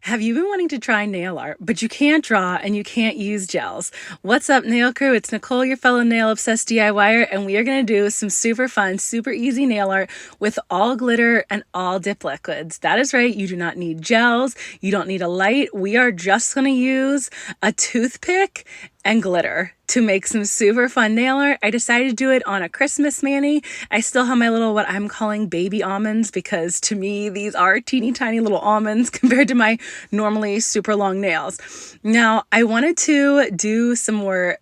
Have you been wanting to try nail art, but you can't draw and you can't use gels? What's up, nail crew? It's Nicole, your fellow nail obsessed DIYer, and we are going to do some super fun, super easy nail art with all glitter and all dip liquids. That is right, you do not need gels, you don't need a light. We are just going to use a toothpick and glitter to make some super fun nail art. I decided to do it on a Christmas mani. I still have my little, what I'm calling baby almonds, because to me, these are teeny tiny little almonds compared to my normally super long nails. Now, I wanted to do some more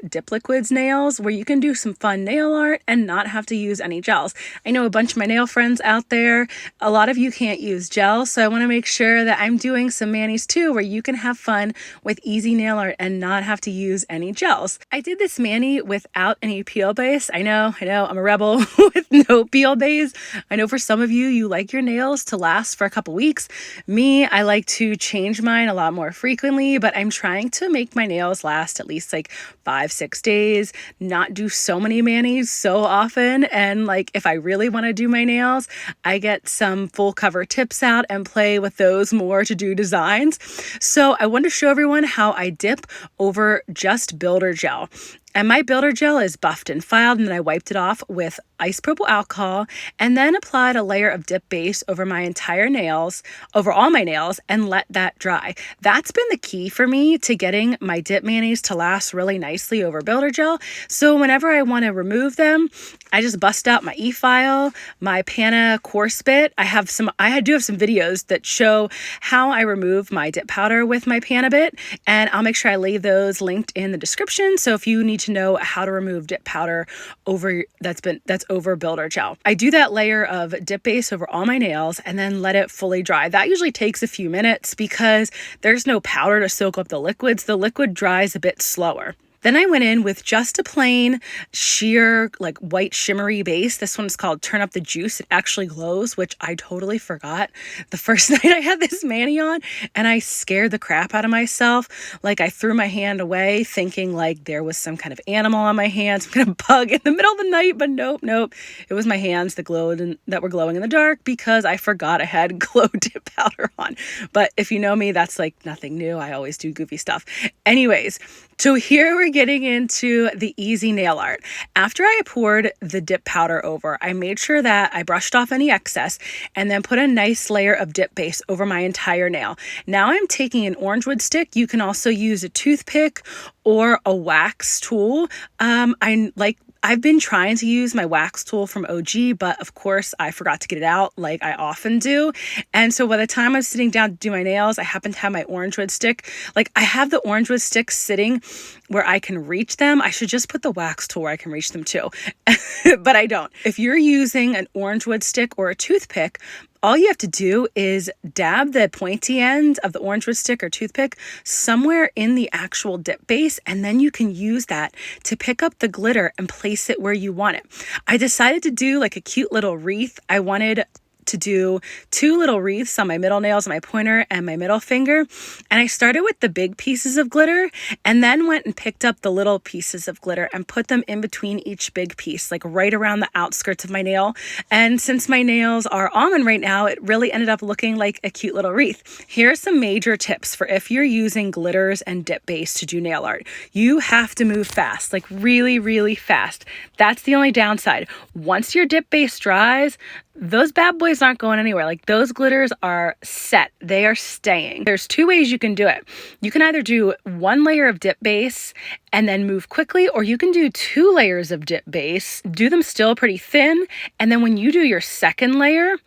dip liquids nails where you can do some fun nail art and not have to use any gels. I know a bunch of my nail friends out there, a lot of you can't use gels, so I want to make sure that I'm doing some manis too where you can have fun with easy nail art and not have to use any gels. I did this mani without any peel base. I know, I'm a rebel with no peel base. I know for some of you, you like your nails to last for a couple weeks. Me, I like to change mine a lot more frequently, but I'm trying to make my nails last at least like 5-6 days, not do so many manis so often. And like, if I really want to do my nails, I get some full cover tips out and play with those more to do designs. So I want to show everyone how I dip over just builder gel. And my builder gel is buffed and filed, and then I wiped it off with isopropyl alcohol and then applied a layer of dip base over my entire nails, over all my nails, and let that dry. That's been the key for me to getting my dip manis to last really nicely over builder gel. So whenever I want to remove them, I just bust out my Efile, my Pana Coarse bit. I do have some videos that show how I remove my dip powder with my Pana bit, and I'll make sure I leave those linked in the description. So if you need to know how to remove dip powder that's over builder gel. I do that layer of dip base over all my nails and then let it fully dry. That usually takes a few minutes because there's no powder to soak up the liquids. The liquid dries a bit slower. Then I went in with just a plain sheer, like white shimmery base. This one's called Turn Up the Juice. It actually glows, which I totally forgot the first night I had this mani on, and I scared the crap out of myself. Like, I threw my hand away thinking like there was some kind of animal on my hands, some kind of bug in the middle of the night, but nope. It was my hands that were glowing in the dark because I forgot I had glow dip powder on. But if you know me, that's like nothing new. I always do goofy stuff. Anyways, so here we're getting into the easy nail art. After I poured the dip powder over, I made sure that I brushed off any excess and then put a nice layer of dip base over my entire nail. Now I'm taking an orange wood stick. You can also use a toothpick or a wax tool. I've been trying to use my wax tool from OG, but of course I forgot to get it out like I often do. And so by the time I'm sitting down to do my nails, I happen to have my orange wood stick. Like, I have the orange wood stick sitting where I can reach them. I should just put the wax tool where I can reach them too, but I don't. If you're using an orange wood stick or a toothpick, all you have to do is dab the pointy end of the orange wood stick or toothpick somewhere in the actual dip base, and then you can use that to pick up the glitter and place it where you want it. I decided to do like a cute little wreath. I wanted to do 2 little wreaths on my middle nails, my pointer and my middle finger. And I started with the big pieces of glitter and then went and picked up the little pieces of glitter and put them in between each big piece, like right around the outskirts of my nail. And since my nails are almond right now, it really ended up looking like a cute little wreath. Here are some major tips for if you're using glitters and dip base to do nail art. You have to move fast, like really, really fast. That's the only downside. Once your dip base dries, those bad boys aren't going anywhere. Like, those glitters are set. They are staying. There's 2 ways you can do it. You can either do 1 layer of dip base and then move quickly, or you can do 2 layers of dip base, do them still pretty thin, and then when you do your second layer,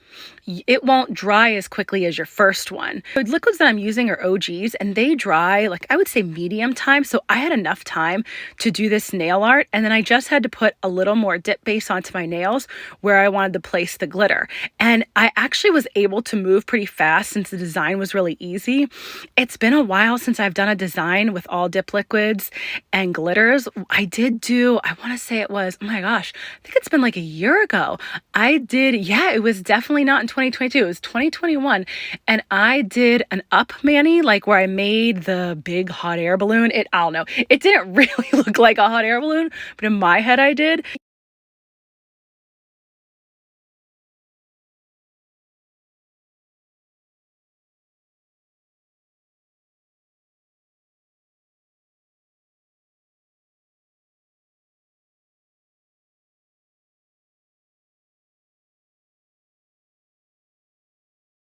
it won't dry as quickly as your first one. The liquids that I'm using are OGs, and they dry, like, I would say medium time. So I had enough time to do this nail art, and then I just had to put a little more dip base onto my nails where I wanted to place the glitter. And I actually was able to move pretty fast since the design was really easy. It's been a while since I've done a design with all dip liquids and glitters. I want to say it was, oh my gosh, I think it's been like a year ago. It was definitely not in 2022. It was 2021. And I did an up mani, like where I made the big hot air balloon. I don't know. It didn't really look like a hot air balloon, but in my head I did.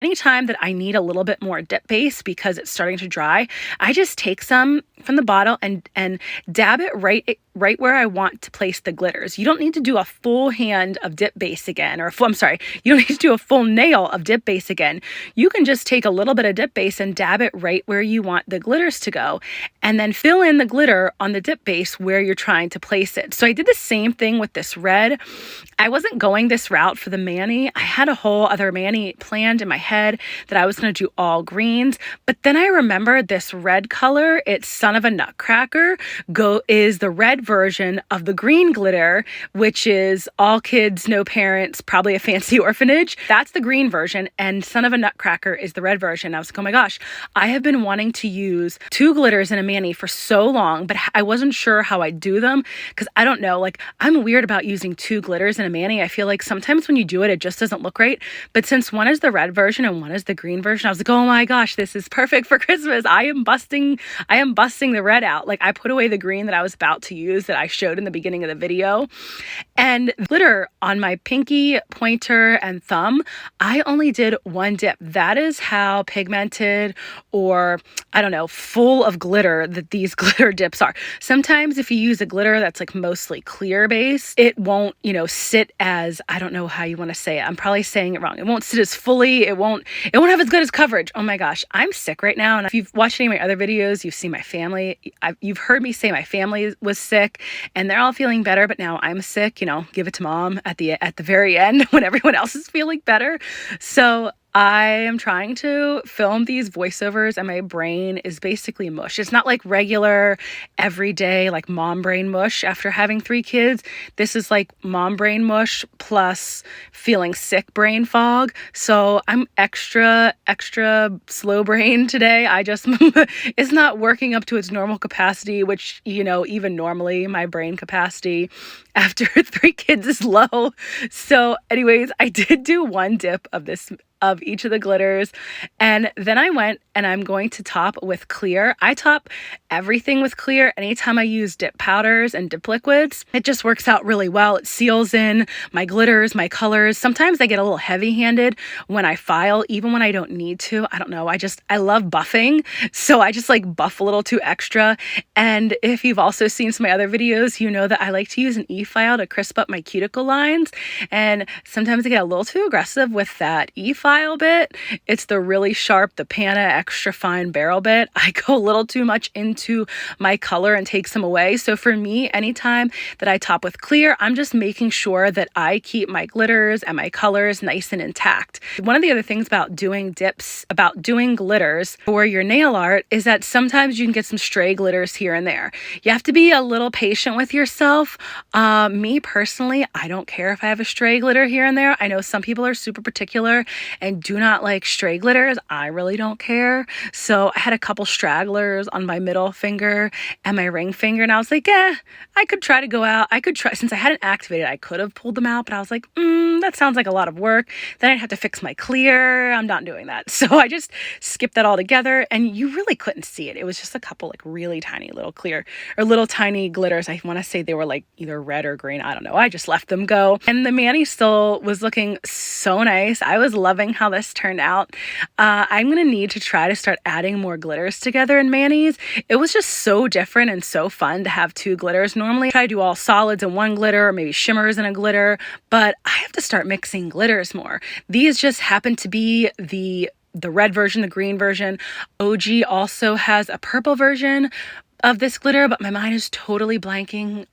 Anytime that I need a little bit more dip base because it's starting to dry, I just take some from the bottle and dab it right where I want to place the glitters. You don't need to do a full hand of dip base again, you don't need to do a full nail of dip base again. You can just take a little bit of dip base and dab it right where you want the glitters to go, and then fill in the glitter on the dip base where you're trying to place it. So I did the same thing with this red. I wasn't going this route for the mani. I had a whole other mani planned in my head that I was going to do all greens, but then I remembered this red color. It's Son of a Nutcracker is the red version of the green glitter, which is All Kids, No Parents, probably a fancy orphanage. That's the green version, and Son of a Nutcracker is the red version. I was like, oh my gosh, I have been wanting to use 2 glitters in a mani for so long, but I wasn't sure how I'd do them because I don't know, like I'm weird about using 2 glitters in a mani. I feel like sometimes when you do it, it just doesn't look right. But since one is the red version and one is the green version, I was like, oh my gosh, this is perfect for Christmas. I am busting the red out. Like I put away the green that I was about to use that I showed in the beginning of the video. And glitter on my pinky, pointer, and thumb, I only did 1 dip. That is how pigmented or, I don't know, full of glitter that these glitter dips are. Sometimes if you use a glitter that's like mostly clear base, it won't, sit as, I don't know how you want to say it. I'm probably saying it wrong. It won't sit as fully. It won't have as good as coverage. Oh my gosh, I'm sick right now. And if you've watched any of my other videos, you've seen my family. You've heard me say my family was sick and they're all feeling better, but now I'm sick, give it to mom at the very end when everyone else is feeling better. So I am trying to film these voiceovers and my brain is basically mush. It's not like regular, everyday, like mom brain mush after having 3 kids. This is like mom brain mush plus feeling sick brain fog. So I'm extra slow brain today. It's not working up to its normal capacity, which, even normally my brain capacity after 3 kids is low. So anyways, I did do 1 dip of each of the glitters. And then I went and I'm going to top with clear. I top everything with clear anytime I use dip powders and dip liquids. It just works out really well. It seals in my glitters, my colors. Sometimes I get a little heavy-handed when I file, even when I don't need to. I don't know. I love buffing. So I just like buff a little too extra. And if you've also seen some of my other videos, you know that I like to use an E-file to crisp up my cuticle lines. And sometimes I get a little too aggressive with that E-file bit. It's the really sharp, the Pana extra fine barrel bit. I go a little too much into my color and take some away. So for me, anytime that I top with clear, I'm just making sure that I keep my glitters and my colors nice and intact. One of the other things about doing dips, about doing glitters for your nail art is that sometimes you can get some stray glitters here and there. You have to be a little patient with yourself. Me personally, I don't care if I have a stray glitter here and there. I know some people are super particular and do not like stray glitters. I really don't care. So I had a couple stragglers on my middle finger and my ring finger, and I was like, I could try to go out. Since I hadn't activated, I could have pulled them out, but I was like, that sounds like a lot of work. Then I'd have to fix my clear. I'm not doing that. So I just skipped that all together, and you really couldn't see it. It was just a couple like really tiny little clear or little tiny glitters. I want to say they were like either red or green. I don't know. I just left them go. And the mani still was looking so nice. I was loving how this turned out. I'm going to need to try to start adding more glitters together in manis. It was just so different and so fun to have 2 glitters. Normally I try to do all solids in 1 glitter or maybe shimmers in a glitter, but I have to start mixing glitters more. These just happen to be the red version, the green version. OG also has a purple version of this glitter, but my mind is totally blanking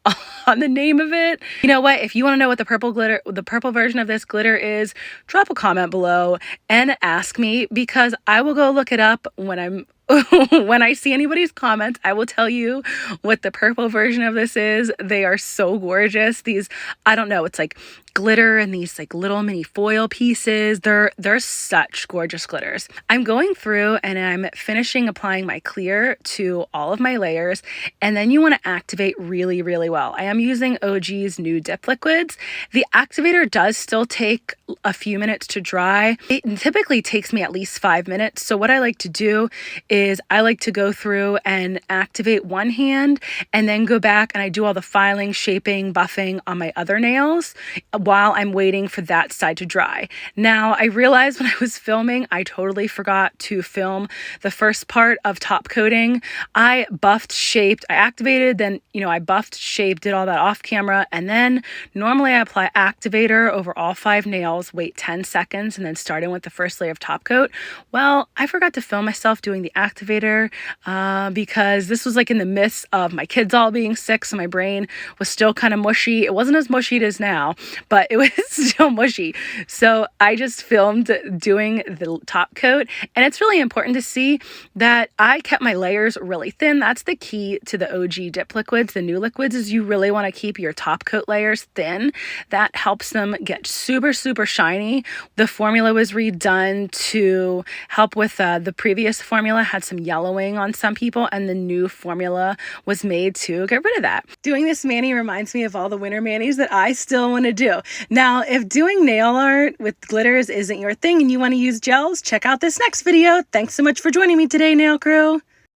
on the name of it. You know what? If you want to know what the purple version of this glitter is, drop a comment below and ask me, because I will go look it up when I see anybody's comments. I will tell you what the purple version of this is. They are so gorgeous. These, I don't know, it's like glitter and these like little mini foil pieces. They're such gorgeous glitters. I'm going through and I'm finishing applying my clear to all of my layers, and then you want to activate really, really well. I am using OG's new dip liquids. The activator does still take a few minutes to dry. It typically takes me at least 5 minutes. So what I like to do is I like to go through and activate one hand and then go back and I do all the filing, shaping, buffing on my other nails while I'm waiting for that side to dry. Now, I realized when I was filming, I totally forgot to film the first part of top coating. I buffed, shaped, I activated, then, I buffed, shaped, did all that off camera, and then normally I apply activator over all 5 nails, wait 10 seconds, and then start in with the first layer of top coat. Well, I forgot to film myself doing the activator because this was like in the midst of my kids all being sick, so my brain was still kind of mushy. It wasn't as mushy as now, but it was still mushy. So I just filmed doing the top coat, and it's really important to see that I kept my layers really thin. That's the key to the OG dip liquids. The new liquids is you really want to keep your top coat layers thin. That helps them get super, super shiny. The formula was redone to help with the previous formula had some yellowing on some people, and the new formula was made to get rid of that. Doing this mani reminds me of all the winter manis that I still want to do. Now, if doing nail art with glitters isn't your thing and you want to use gels, check out this next video. Thanks so much for joining me today, nail crew.